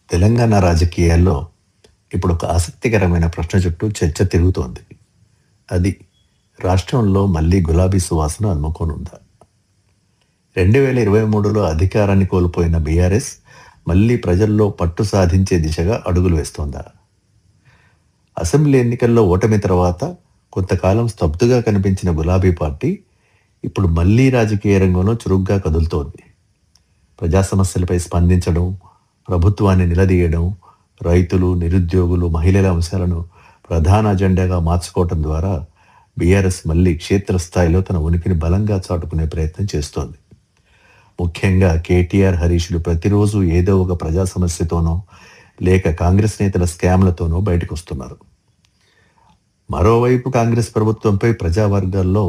తెలంగాణ రాజకీయాల్లో ఇప్పుడు ఒక ఆసక్తికరమైన ప్రశ్న చుట్టూ చర్చ తిరుగుతోంది. అది రాష్ట్రంలో మళ్ళీ గులాబీ సువాసన అలుముకోనుందా? 2023లో అధికారాన్ని కోల్పోయిన బీఆర్ఎస్ మళ్ళీ ప్రజల్లో పట్టు సాధించే దిశగా అడుగులు వేస్తోందా? అసెంబ్లీ ఎన్నికల్లో ఓటమి తర్వాత కొంతకాలం స్తబ్దుగా కనిపించిన గులాబీ పార్టీ ఇప్పుడు మళ్ళీ రాజకీయ రంగంలో చురుగ్గా కదులుతోంది. ప్రజా సమస్యలపై స్పందించడం, ప్రభుత్వాన్ని నిలదీయడం, రైతులు, నిరుద్యోగులు, మహిళల అంశాలను ప్రధాన అజెండాగా మార్చుకోవటం ద్వారా బీఆర్ఎస్ మళ్ళీ క్షేత్రస్థాయిలో తన ఉనికిని బలంగా చాటుకునే ప్రయత్నం చేస్తోంది. ముఖ్యంగా కేటీఆర్, హరీష్లు ప్రతిరోజు ఏదో ఒక ప్రజా సమస్యతోనో లేక కాంగ్రెస్ నేతల స్కామ్లతోనో బయటకు వస్తున్నారు. మరోవైపు కాంగ్రెస్ ప్రభుత్వంపై ప్రజావర్గాల్లో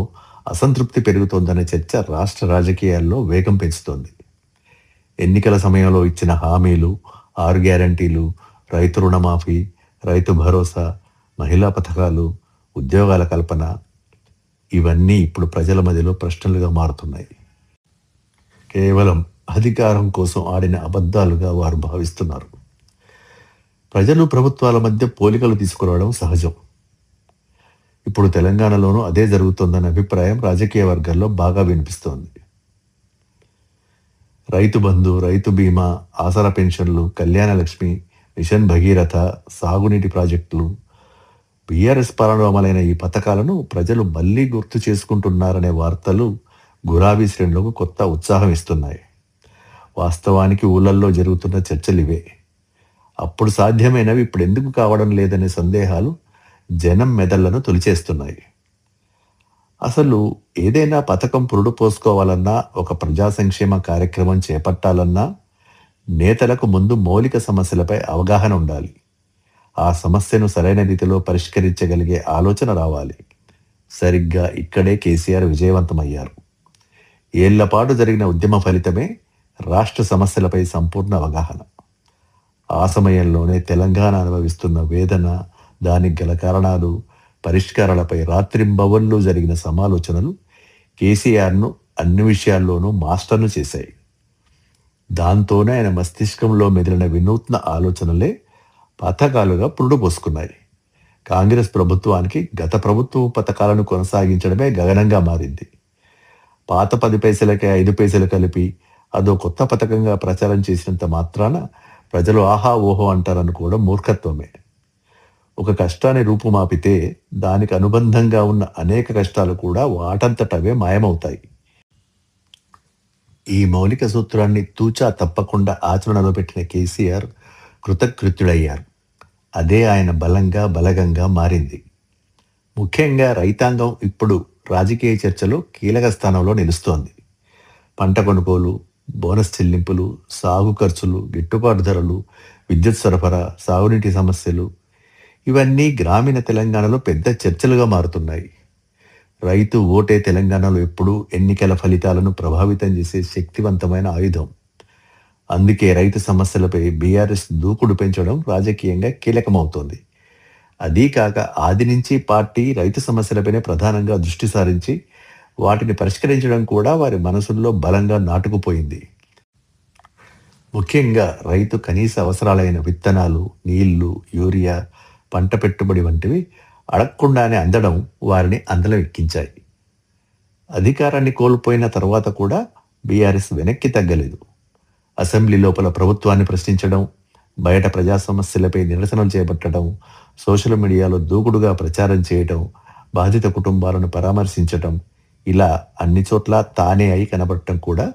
అసంతృప్తి పెరుగుతోందనే చర్చ రాష్ట్ర రాజకీయాల్లో వేగం పెంచుతోంది. ఎన్నికల సమయంలో ఇచ్చిన హామీలు, 6 గ్యారంటీలు, రైతు రుణమాఫీ, రైతు భరోసా, మహిళా పథకాలు, ఉద్యోగాల కల్పన ఇవన్నీ ఇప్పుడు ప్రజల మధ్యలో ప్రశ్నలుగా మారుతున్నాయి. కేవలం అధికారం కోసం ఆడిన అబద్ధాలుగా వారు భావిస్తున్నారు. ప్రజలు ప్రభుత్వాల మధ్య పోలికలు తీసుకురావడం సహజం. ఇప్పుడు తెలంగాణలోనూ అదే జరుగుతోందన్న అభిప్రాయం రాజకీయ వర్గాల్లో బాగా వినిపిస్తోంది. రైతు బంధు, రైతు బీమా, ఆసరా పెన్షన్లు, కళ్యాణ లక్ష్మి, మిషన్ భగీరథ, సాగునీటి ప్రాజెక్టులు, బీఆర్ఎస్ పాలనలో అమలైన ఈ పథకాలను ప్రజలు మళ్ళీ గుర్తు చేసుకుంటున్నారనే వార్తలు గులాబీ శ్రేణులకు కొత్త ఉత్సాహం ఇస్తున్నాయి. వాస్తవానికి ఊళ్ళల్లో జరుగుతున్న చర్చలు ఇవే. అప్పుడు సాధ్యమైనవి ఇప్పుడు ఎందుకు కావడం లేదనే సందేహాలు జనం మెదళ్లను తొలిచేస్తున్నాయి. అసలు ఏదైనా పథకం పురుడు పోసుకోవాలన్నా, ఒక ప్రజా సంక్షేమ కార్యక్రమం చేపట్టాలన్నా నేతలకు ముందు మౌలిక సమస్యలపై అవగాహన ఉండాలి. ఆ సమస్యను సరైన రీతిలో పరిష్కరించగలిగే ఆలోచన రావాలి. సరిగ్గా ఇక్కడే కేసీఆర్ విజయవంతమయ్యారు. ఏళ్లపాటు జరిగిన ఉద్యమ ఫలితమే రాష్ట్ర సమస్యలపై సంపూర్ణ అవగాహన. ఆ సమయంలోనే తెలంగాణ అనుభవిస్తున్న వేదన, దానికి గల కారణాలు, పరిష్కారాలపై రాత్రింబవళ్ళు జరిగిన సమాలోచనలు కేసీఆర్ను అన్ని విషయాల్లోనూ మాస్టర్ను చేశాయి. దాంతోనే ఆయన మస్తిష్కంలో మెదిలిన వినూత్న ఆలోచనలే పథకాలుగా పురుడు పోసుకున్నాయి. కాంగ్రెస్ ప్రభుత్వానికి గత ప్రభుత్వ పథకాలను కొనసాగించడమే గగనంగా మారింది. పాత 10 పైసలకే 5 పైసలు కలిపి అదో కొత్త పథకంగా ప్రచారం చేసినంత మాత్రాన ప్రజలు ఆహా ఓహో అంటారనుకోవడం మూర్ఖత్వమే. ఒక కష్టాన్ని రూపుమాపితే దానికి అనుబంధంగా ఉన్న అనేక కష్టాలు కూడా వాటంతటవే మాయమవుతాయి. ఈ మౌలిక సూత్రాన్ని తూచా తప్పకుండా ఆచరణలో పెట్టిన కేసీఆర్ కృతకృత్యుడయ్యారు. అదే ఆయన బలగంగా మారింది. ముఖ్యంగా రైతాంగం ఇప్పుడు రాజకీయ చర్చలో కీలక స్థానంలో నిలుస్తోంది. పంట కొనుగోలు, బోనస్ చెల్లింపులు, సాగు ఖర్చులు, గిట్టుబాటు ధరలు, విద్యుత్ సరఫరా, సాగునీటి సమస్యలు ఇవన్నీ గ్రామీణ తెలంగాణలో పెద్ద చర్చలుగా మారుతున్నాయి. రైతు ఓటే తెలంగాణలో ఎప్పుడూ ఎన్నికల ఫలితాలను ప్రభావితం చేసే శక్తివంతమైన ఆయుధం. అందుకే రైతు సమస్యలపై బీఆర్ఎస్ దూకుడు పెంచడం రాజకీయంగా కీలకమవుతోంది. అదీ కాక ఆది నుంచి పార్టీ రైతు సమస్యలపైనే ప్రధానంగా దృష్టి సారించి వాటిని పరిష్కరించడం కూడా వారి మనసుల్లో బలంగా నాటుకుపోయింది. ముఖ్యంగా రైతు కనీస అవసరాలైన విత్తనాలు, నీళ్లు, యూరియా, పంట పెట్టుబడి వంటివి అడగకుండానే అందడం వారిని అందలం ఎక్కించాయి. అధికారాన్ని కోల్పోయిన తర్వాత కూడా బీఆర్ఎస్ వెనక్కి తగ్గలేదు. అసెంబ్లీ లోపల ప్రభుత్వాన్ని ప్రశ్నించడం, బయట ప్రజా సమస్యలపై నిరసనలు చేపట్టడం, సోషల్ మీడియాలో దూకుడుగా ప్రచారం చేయడం, బాధిత కుటుంబాలను పరామర్శించడం, ఇలా అన్ని చోట్ల తానే అయి కనబడటం కూడా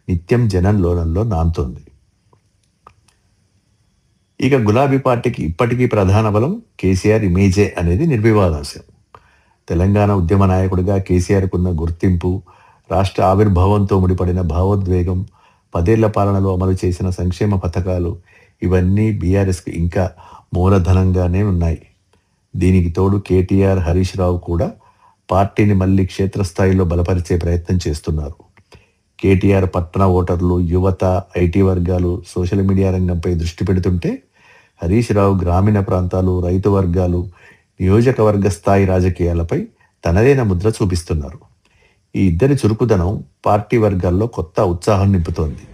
నిత్యం జనం లోనంలో నాంతోంది. ఇక గులాబీ పార్టీకి ఇప్పటికీ ప్రధాన బలం కేసీఆర్ ఇమేజే అనేది నిర్వివాదాంశం. తెలంగాణ ఉద్యమ నాయకుడిగా కేసీఆర్కున్న గుర్తింపు, రాష్ట్ర ఆవిర్భావంతో ముడిపడిన భావోద్వేగం, 10 ఏళ్ల పాలనలో అమలు చేసిన సంక్షేమ పథకాలు ఇవన్నీ బీఆర్ఎస్కి ఇంకా మూలధనంగానే ఉన్నాయి. దీనికి తోడు కేటీఆర్, హరీష్ రావు కూడా పార్టీని మళ్ళీ క్షేత్రస్థాయిలో బలపరిచే ప్రయత్నం చేస్తున్నారు. కేటీఆర్ పట్టణ ఓటర్లు, యువత, ఐటీ వర్గాలు సోషల్ మీడియా రంగంపై దృష్టి పెడుతుంటే, హరీష్ రావు గ్రామీణ ప్రాంతాలు, రైతు వర్గాలు, నియోజకవర్గ స్థాయి రాజకీయాలపై తనదైన ముద్ర చూపిస్తున్నారు. ఈ ఇద్దరి చురుకుదనం పార్టీ వర్గాల్లో కొత్త ఉత్సాహం నింపుతోంది.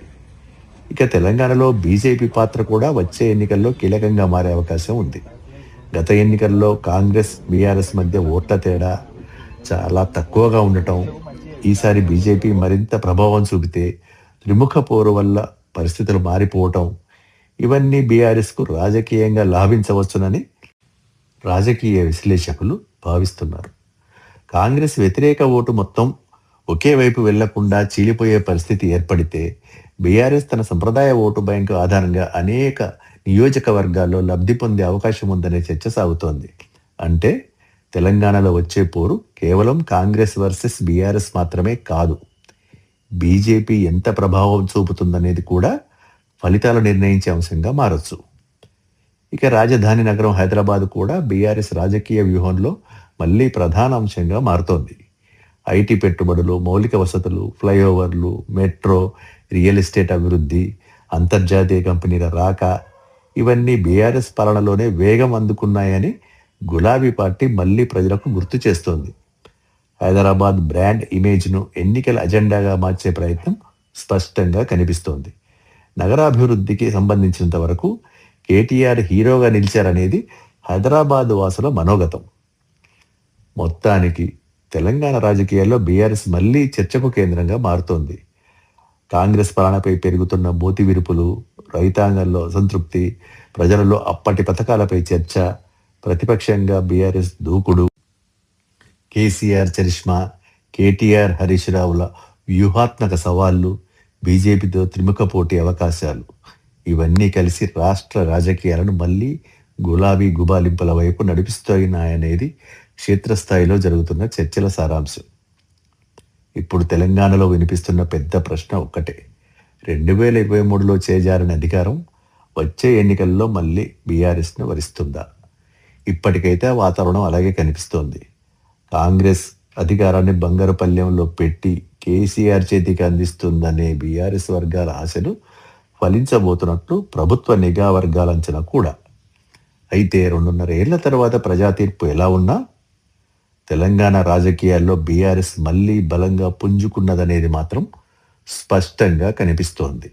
ఇక తెలంగాణలో బీజేపీ పాత్ర కూడా వచ్చే ఎన్నికల్లో కీలకంగా మారే అవకాశం ఉంది. గత ఎన్నికల్లో కాంగ్రెస్, బీఆర్ఎస్ మధ్య ఓట్ల తేడా చాలా తక్కువగా ఉండటం, ఈసారి బీజేపీ మరింత ప్రభావం చూపితే త్రిముఖ పోరు వల్ల పరిస్థితులు మారిపోవటం, ఇవన్నీ బీఆర్ఎస్కు రాజకీయంగా లాభించవచ్చునని రాజకీయ విశ్లేషకులు భావిస్తున్నారు. కాంగ్రెస్ వ్యతిరేక ఓటు మొత్తం ఒకే వైపు వెళ్లకుండా చీలిపోయే పరిస్థితి ఏర్పడితే బీఆర్ఎస్ తన సంప్రదాయ ఓటు బ్యాంకు ఆధారంగా అనేక నియోజకవర్గాల్లో లబ్ధి పొందే అవకాశం ఉందనే చర్చ సాగుతోంది. అంటే తెలంగాణలో వచ్చే పోరు కేవలం కాంగ్రెస్ వర్సెస్ బీఆర్ఎస్ మాత్రమే కాదు, బీజేపీ ఎంత ప్రభావం చూపుతుందనేది కూడా ఫలితాలు నిర్ణయించే అంశంగా మారచ్చు. ఇక రాజధాని నగరం హైదరాబాద్ కూడా బీఆర్ఎస్ రాజకీయ వ్యూహంలో మళ్ళీ ప్రధాన అంశంగా మారుతోంది. ఐటీ పెట్టుబడులు, మౌలిక వసతులు, ఫ్లైఓవర్లు, మెట్రో, రియల్ ఎస్టేట్ అభివృద్ధి, అంతర్జాతీయ కంపెనీల రాక, ఇవన్నీ బీఆర్ఎస్ పాలనలోనే వేగం అందుకున్నాయని గులాబీ పార్టీ మళ్ళీ ప్రజలకు గుర్తు చేస్తోంది. హైదరాబాద్ బ్రాండ్ ఇమేజ్ను ఎన్నికల అజెండాగా మార్చే ప్రయత్నం స్పష్టంగా కనిపిస్తోంది. నగరాభివృద్ధికి సంబంధించినంత వరకు కేటీఆర్ హీరోగా నిలిచారనేది హైదరాబాద్ వాసుల మనోగతం. మొత్తానికి తెలంగాణ రాజకీయాల్లో బీఆర్ఎస్ మళ్ళీ చర్చకు కేంద్రంగా మారుతోంది. కాంగ్రెస్ పాలనపై పెరుగుతున్న మోతి విరుపులు, రైతాంగంలో అసంతృప్తి, ప్రజలలో అప్పటి పథకాలపై చర్చ, ప్రతిపక్షంగా బీఆర్ఎస్ దూకుడు, కేసీఆర్ చరిష్మా, కేటీఆర్ హరీష్ రావుల వ్యూహాత్మక సవాళ్లు, బీజేపీతో త్రిముఖ పోటీ అవకాశాలు, ఇవన్నీ కలిసి రాష్ట్ర రాజకీయాలను మళ్ళీ గులాబీ గుబాలింపుల వైపు నడిపిస్తున్నాయనేది క్షేత్రస్థాయిలో జరుగుతున్న చర్చల సారాంశం. ఇప్పుడు తెలంగాణలో వినిపిస్తున్న పెద్ద ప్రశ్న ఒక్కటే: 2023లో చేజారిన అధికారం వచ్చే ఎన్నికల్లో మళ్ళీ బీఆర్ఎస్ను వరిస్తుందా? ఇప్పటికైతే వాతావరణం అలాగే కనిపిస్తోంది. కాంగ్రెస్ అధికారాన్ని బంగారు పల్లెంలో పెట్టి కేసీఆర్ చేతికి అందిస్తుందనే బీఆర్ఎస్ వర్గాల ఆశలు ఫలించబోతున్నట్లు ప్రభుత్వ నిఘా వర్గాల అంచనా కూడా. అయితే 2.5 ఏళ్ల తర్వాత ప్రజా తీర్పు ఎలా ఉన్నా తెలంగాణ రాజకీయాల్లో బీఆర్ఎస్ మళ్ళీ బలంగా పుంజుకున్నదనేది మాత్రం స్పష్టంగా కనిపిస్తోంది.